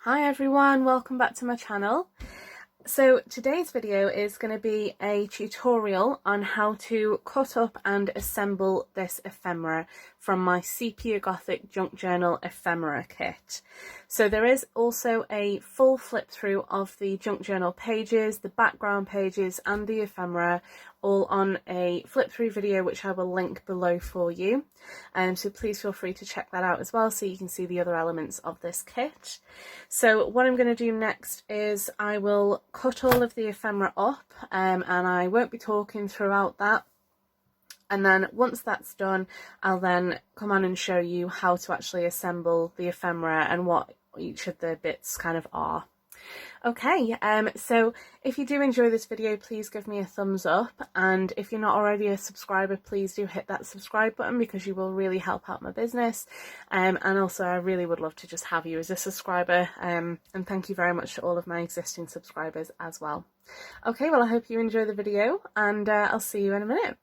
Hi everyone, welcome back to my channel. So today's video is going to be a tutorial on how to cut up and assemble this ephemera from my Sepia Gothic Junk Journal ephemera kit. So there is also a full flip through of the junk journal pages, the background pages and the ephemera, all on a flip through video which I will link below for you. So please feel free to check that out as well so you can see the other elements of this kit. So what I'm going to do next is I will cut all of the ephemera up and I won't be talking throughout that. And then once that's done, I'll then come on and show you how to actually assemble the ephemera and what each of the bits kind of are. Okay, so if you do enjoy this video, please give me a thumbs up, and if you're not already a subscriber, please do hit that subscribe button because you will really help out my business, and also I really would love to just have you as a subscriber, and thank you very much to all of my existing subscribers as well. Okay, well I hope you enjoy the video, and I'll see you in a minute.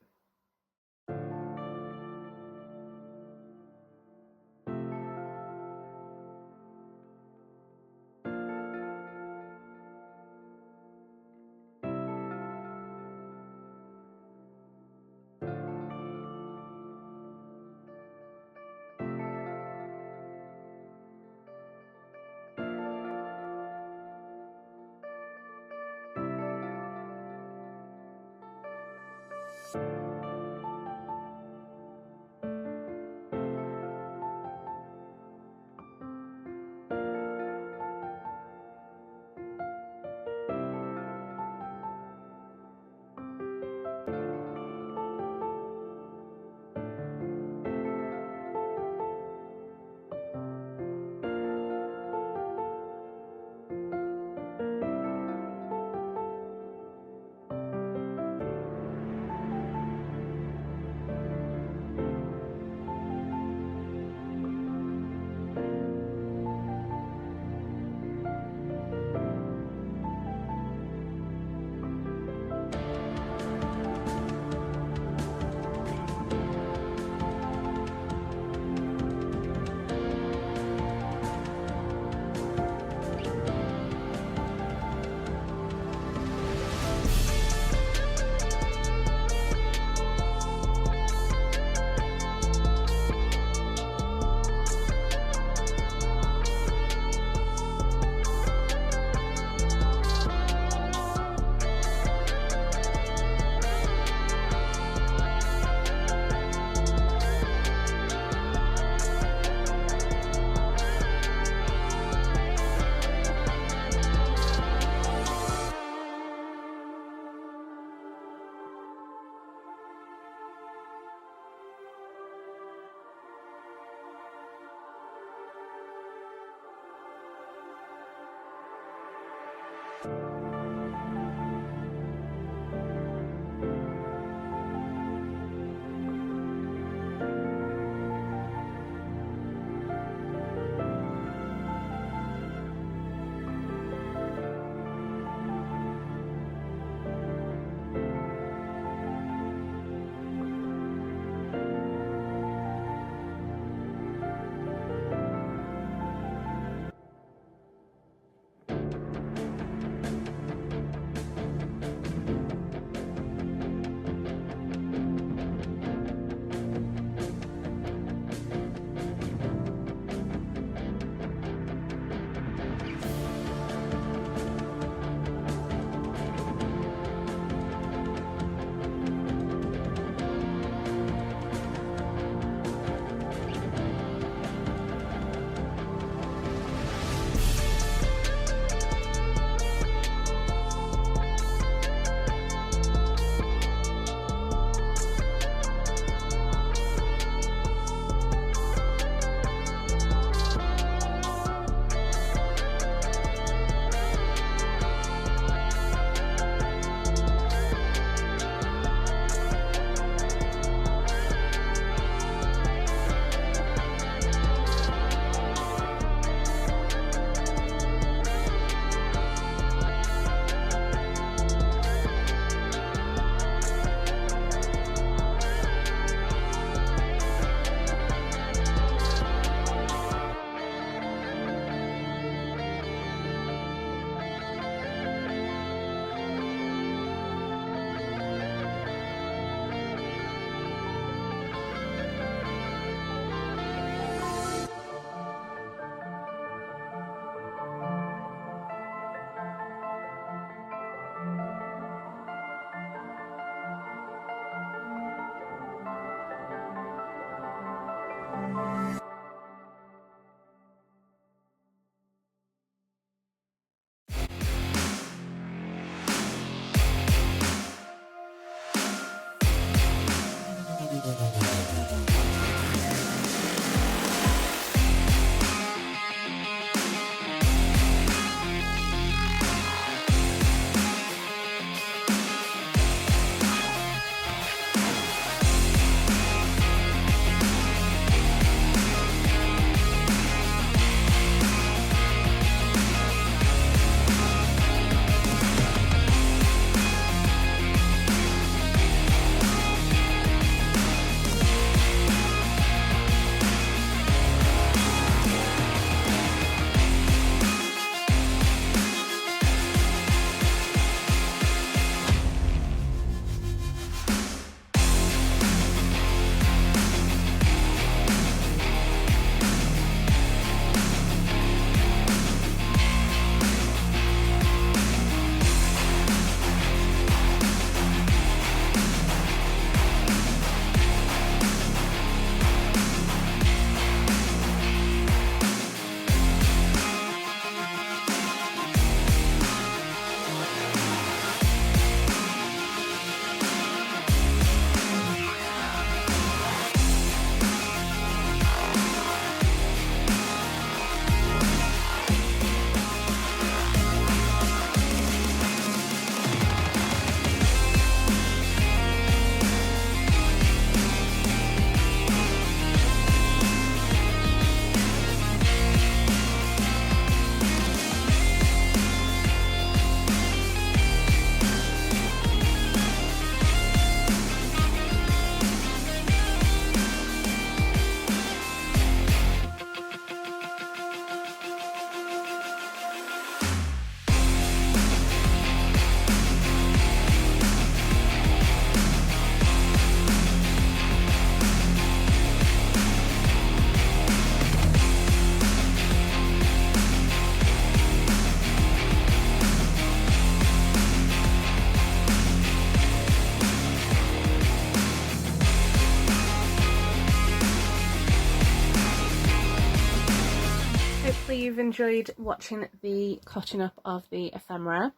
you've enjoyed watching the cutting up of the ephemera.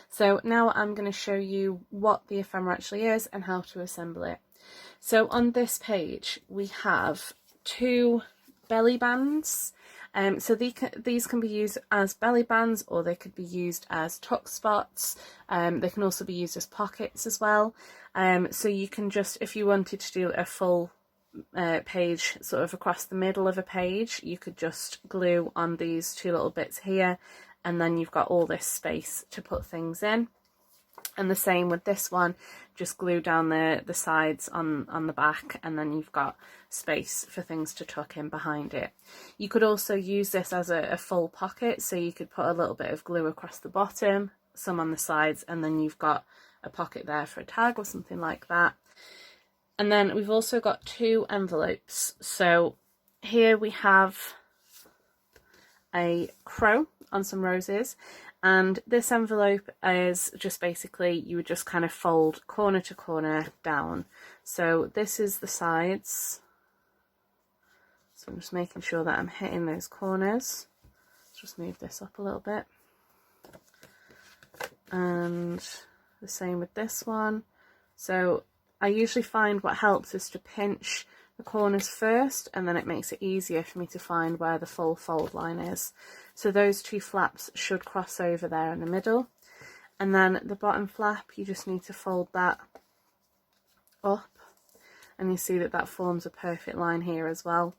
So now I'm going to show you what the ephemera actually is and how to assemble it. So on this page we have 2 belly bands. So these can be used as belly bands, or they could be used as tuck spots. They can also be used as pockets as well. So you can just, if you wanted to do a full page sort of across the middle of a page, you could just glue on these 2 little bits here, and then you've got all this space to put things in. And the same with this one, just glue down the sides on the back, and then you've got space for things to tuck in behind it. You could also use this as a full pocket, so you could put a little bit of glue across the bottom, some on the sides, and then you've got a pocket there for a tag or something like that. And then we've also got 2 envelopes. So here we have a crow on some roses, and this envelope is just basically, you would just kind of fold corner to corner down. So this is the sides. So I'm just making sure that I'm hitting those corners. Let's just move this up a little bit. And the same with this one. So I usually find what helps is to pinch the corners first, and then it makes it easier for me to find where the full fold line is. So those 2 flaps should cross over there in the middle, and then the bottom flap, you just need to fold that up, and you see that that forms a perfect line here as well.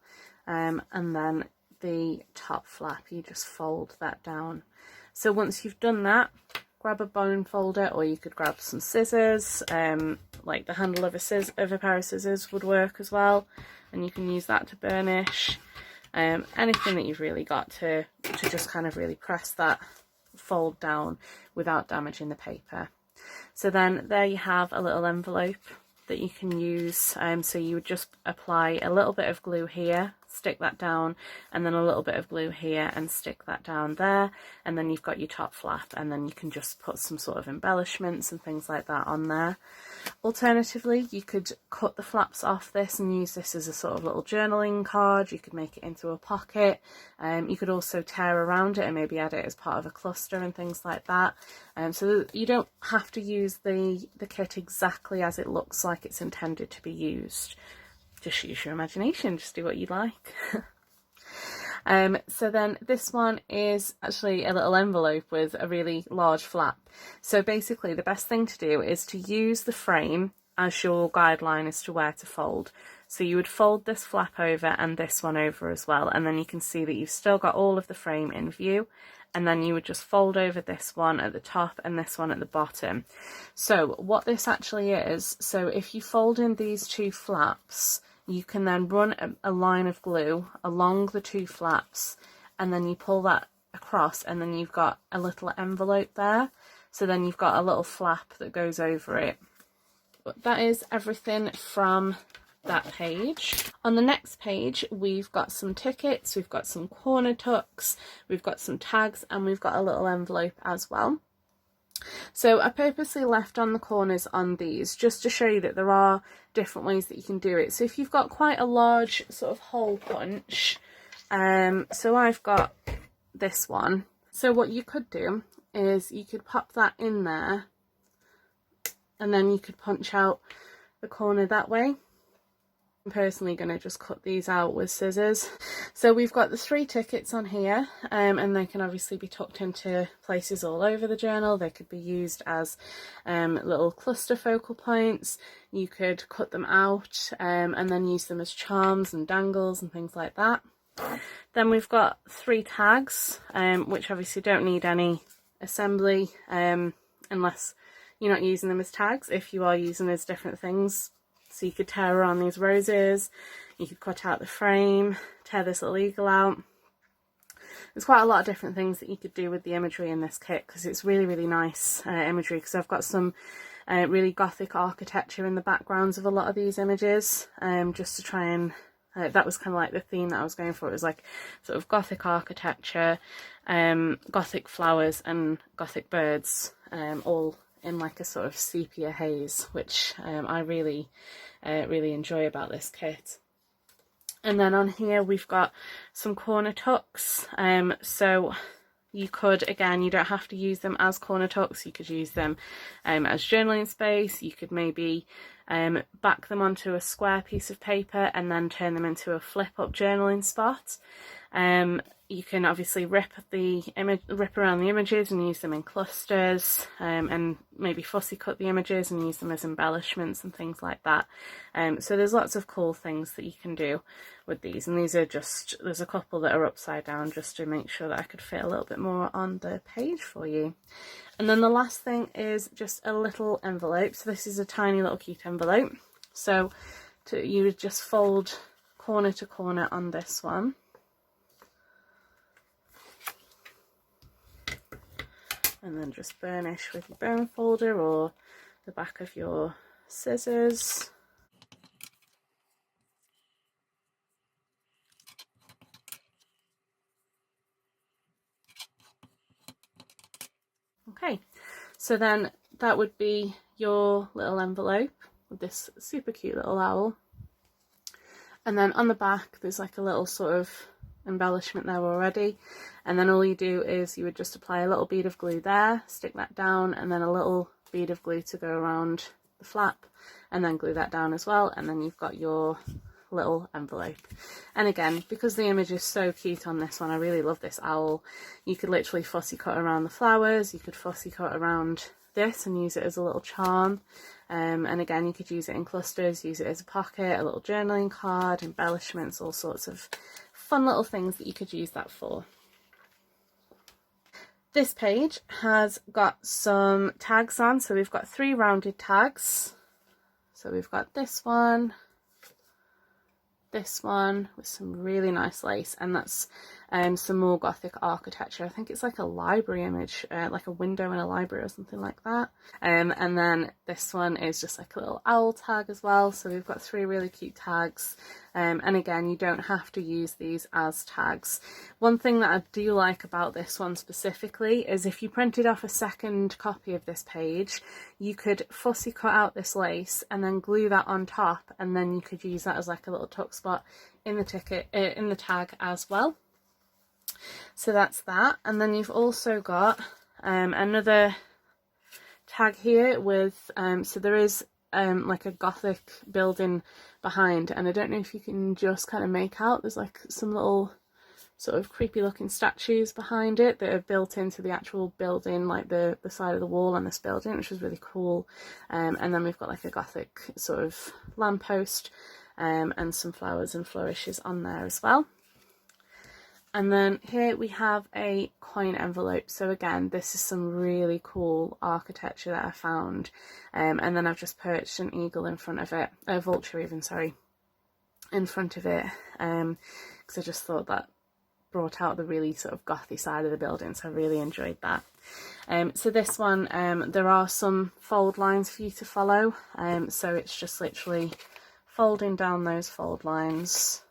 And then the top flap, you just fold that down. So once you've done that, grab a bone folder, or you could grab some scissors, like the handle of a pair of scissors would work as well, and you can use that to burnish. Anything that you've really got to just kind of really press that fold down without damaging the paper. So then there you have a little envelope that you can use. So you would just apply a little bit of glue here, stick that down, and then a little bit of glue here and stick that down there, and then you've got your top flap, and then you can just put some sort of embellishments and things like that on there. Alternatively, you could cut the flaps off this and use this as a sort of little journaling card. You could make it into a pocket. You could also tear around it and maybe add it as part of a cluster and things like that. So you don't have to use the kit exactly as it looks like it's intended to be used. Just use your imagination, just do what you like. So then this one is actually a little envelope with a really large flap. So basically the best thing to do is to use the frame as your guideline as to where to fold. So you would fold this flap over and this one over as well, and then you can see that you've still got all of the frame in view, and then you would just fold over this one at the top and this one at the bottom. So what this actually is, so if you fold in these 2 flaps, you can then run a line of glue along the 2 flaps, and then you pull that across, and then you've got a little envelope there. So then you've got a little flap that goes over it. But that is everything from that page. On the next page we've got some tickets, we've got some corner tucks, we've got some tags, and we've got a little envelope as well. So I purposely left on the corners on these just to show you that there are different ways that you can do it. So if you've got quite a large sort of hole punch, so I've got this one. So what you could do is you could pop that in there, and then you could punch out the corner that way. I'm personally going to just cut these out with scissors. So we've got the 3 tickets on here, and they can obviously be tucked into places all over the journal. They could be used as little cluster focal points. You could cut them out and then use them as charms and dangles and things like that. Then we've got 3 tags, which obviously don't need any assembly unless you're not using them as tags. If you are using them as different things, so you could tear around these roses, you could cut out the frame, tear this little eagle out. There's quite a lot of different things that you could do with the imagery in this kit, because it's really, really nice imagery, because I've got some really Gothic architecture in the backgrounds of a lot of these images, just to try and, that was kind of like the theme that I was going for. It was like sort of Gothic architecture, Gothic flowers and Gothic birds, all in like a sort of sepia haze, which I really enjoy about this kit. And then on here we've got some corner tucks, so you could, again, you don't have to use them as corner tucks, you could use them as journaling space. You could maybe back them onto a square piece of paper and then turn them into a flip up journaling spot. You can obviously rip around the images and use them in clusters, and maybe fussy cut the images and use them as embellishments and things like that. So there's lots of cool things that you can do with these, and these are just, there's a couple that are upside down just to make sure that I could fit a little bit more on the page for you. And then the last thing is just a little envelope. So this is a tiny little cute envelope. So you would just fold corner to corner on this one. And then just burnish with your bone folder or the back of your scissors. Okay, so then that would be your little envelope with this super cute little owl. And then on the back there's like a little sort of embellishment there already, and then all you do is you would just apply a little bead of glue there, stick that down, and then a little bead of glue to go around the flap, and then glue that down as well, and then you've got your little envelope. And again, because the image is so cute on this one, I really love this owl. You could literally fussy cut around the flowers, you could fussy cut around this and use it as a little charm, and again you could use it in clusters, use it as a pocket, a little journaling card, embellishments, all sorts of fun little things that you could use that for. This page has got some tags on, so we've got 3 rounded tags. So we've got this one with some really nice lace, and that's some more Gothic architecture. I think it's like a library image, like a window in a library or something like that. And then this one is just like a little owl tag as well. So we've got 3 really cute tags, and again, you don't have to use these as tags. One thing that I do like about this one specifically is if you printed off a second copy of this page, you could fussy cut out this lace and then glue that on top, and then you could use that as like a little tuck spot in the tag as well. So that's that. And then you've also got another tag here with so there is like a Gothic building behind, and I don't know if you can just kind of make out, there's like some little sort of creepy looking statues behind it that are built into the actual building, like the side of the wall on this building, which is really cool. And then we've got like a Gothic sort of lamppost, and some flowers and flourishes on there as well. And then here we have a coin envelope. So again, this is some really cool architecture that I found. And then I've just perched an eagle in front of it, a vulture even, sorry, in front of it. Because I just thought that brought out the really sort of gothy side of the building, so I really enjoyed that. So this one, there are some fold lines for you to follow. So it's just literally folding down those fold lines.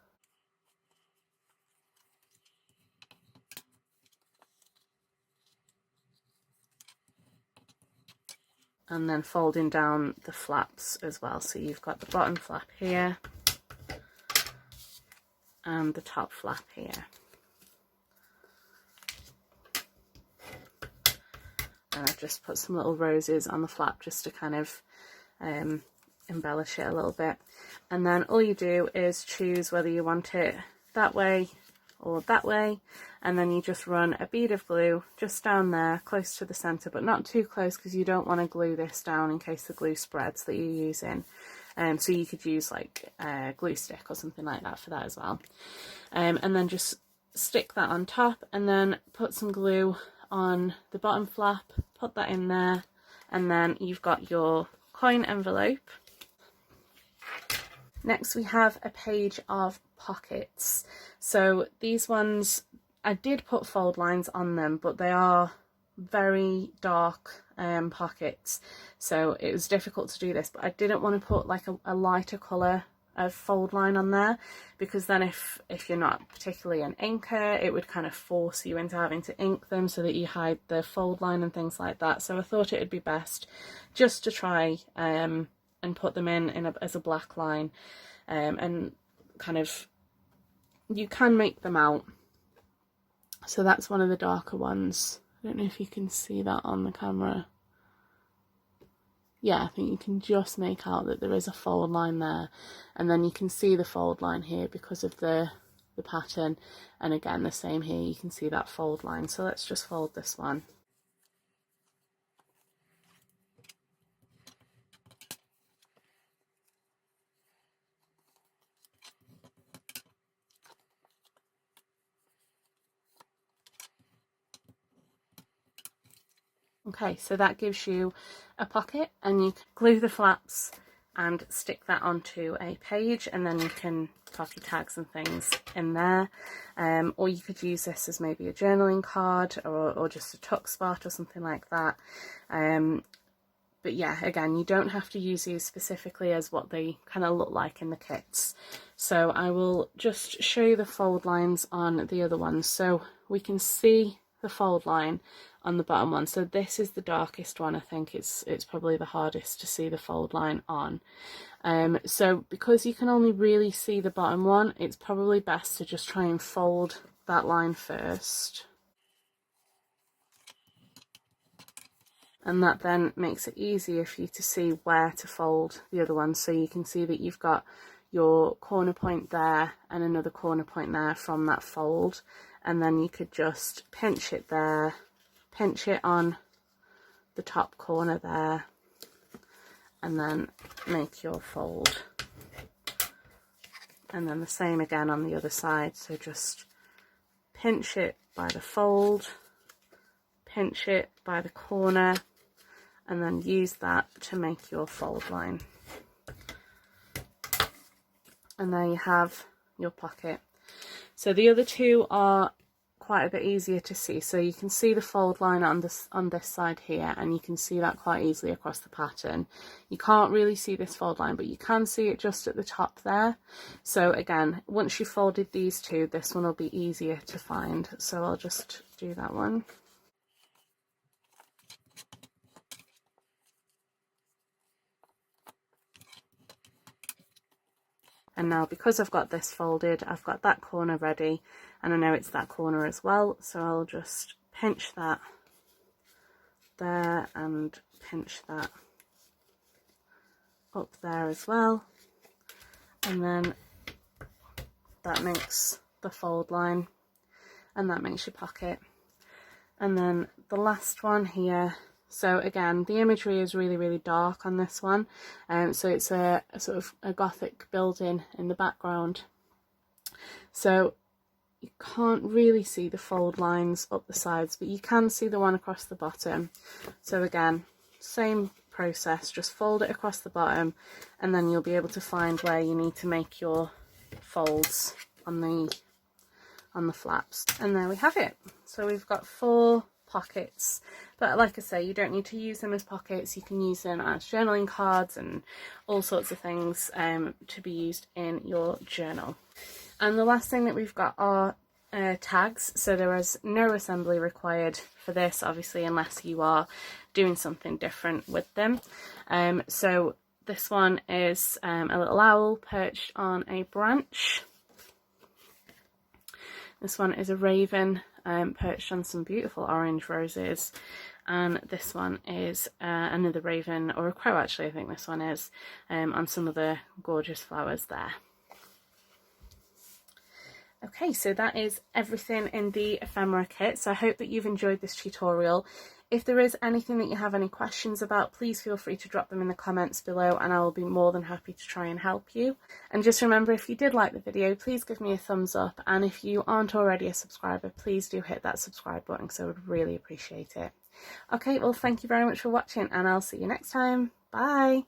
And then folding down the flaps as well. So you've got the bottom flap here and the top flap here. And I've just put some little roses on the flap just to kind of embellish it a little bit. And then all you do is choose whether you want it that way or that way, and then you just run a bead of glue just down there close to the center, but not too close because you don't want to glue this down in case the glue spreads that you're using. So you could use like a glue stick or something like that for that as well. And then just stick that on top, and then put some glue on the bottom flap, put that in there, and then you've got your coin envelope. Next we have a page of pockets. So these ones, I did put fold lines on them, but they are very dark pockets, so it was difficult to do this, but I didn't want to put like a lighter colour of fold line on there, because then if you're not particularly an inker, it would kind of force you into having to ink them so that you hide the fold line and things like that. So I thought it would be best just to try and put them in as a black line, and kind of you can make them out. So that's one of the darker ones. I don't know if you can see that on the camera. Yeah, I think you can just make out that there is a fold line there, and then you can see the fold line here because of the pattern, and again the same here, you can see that fold line. So let's just fold this one. Okay, so that gives you a pocket, and you can glue the flaps and stick that onto a page, and then you can pop your tags and things in there. Or you could use this as maybe a journaling card, or just a tuck spot or something like that. But yeah, again, you don't have to use these specifically as what they kind of look like in the kits. So I will just show you the fold lines on the other ones. So we can see the fold line on the bottom one. So this is the darkest one. I think it's probably the hardest to see the fold line on. So because you can only really see the bottom one, it's probably best to just try and fold that line first. And that then makes it easier for you to see where to fold the other one. So you can see that you've got your corner point there and another corner point there from that fold, and then you could just pinch it there, pinch it on the top corner there, and then make your fold. And then the same again on the other side, so just pinch it by the fold, pinch it by the corner, and then use that to make your fold line. And there you have your pocket. So the other two are quite a bit easier to see. So you can see the fold line on this side here, and you can see that quite easily across the pattern. You can't really see this fold line, but you can see it just at the top there. So again, once you've folded these two, this one will be easier to find. So I'll just do that one. And now, because I've got this folded, I've got that corner ready, and I know it's that corner as well, so I'll just pinch that there and pinch that up there as well, and then that makes the fold line, and that makes your pocket. And then the last one here. So again, the imagery is really, really dark on this one. So it's a sort of a Gothic building in the background. So you can't really see the fold lines up the sides, but you can see the one across the bottom. So again, same process, just fold it across the bottom, and then you'll be able to find where you need to make your folds on the flaps. And there we have it. So we've got 4 pockets, but like I say, you don't need to use them as pockets. You can use them as journaling cards and all sorts of things to be used in your journal. And the last thing that we've got are tags. So there is no assembly required for this, obviously, unless you are doing something different with them. So this one is a little owl perched on a branch. This one is a raven perched on some beautiful orange roses, and this one is another raven, or a crow actually, I think this one is, on some of the gorgeous flowers there. Okay, so that is everything in the ephemera kit. So I hope that you've enjoyed this tutorial. If there is anything that you have any questions about, please feel free to drop them in the comments below, and I will be more than happy to try and help you. And just remember, if you did like the video, please give me a thumbs up, and if you aren't already a subscriber, please do hit that subscribe button, because I would really appreciate it. Okay, well, thank you very much for watching, and I'll see you next time. Bye!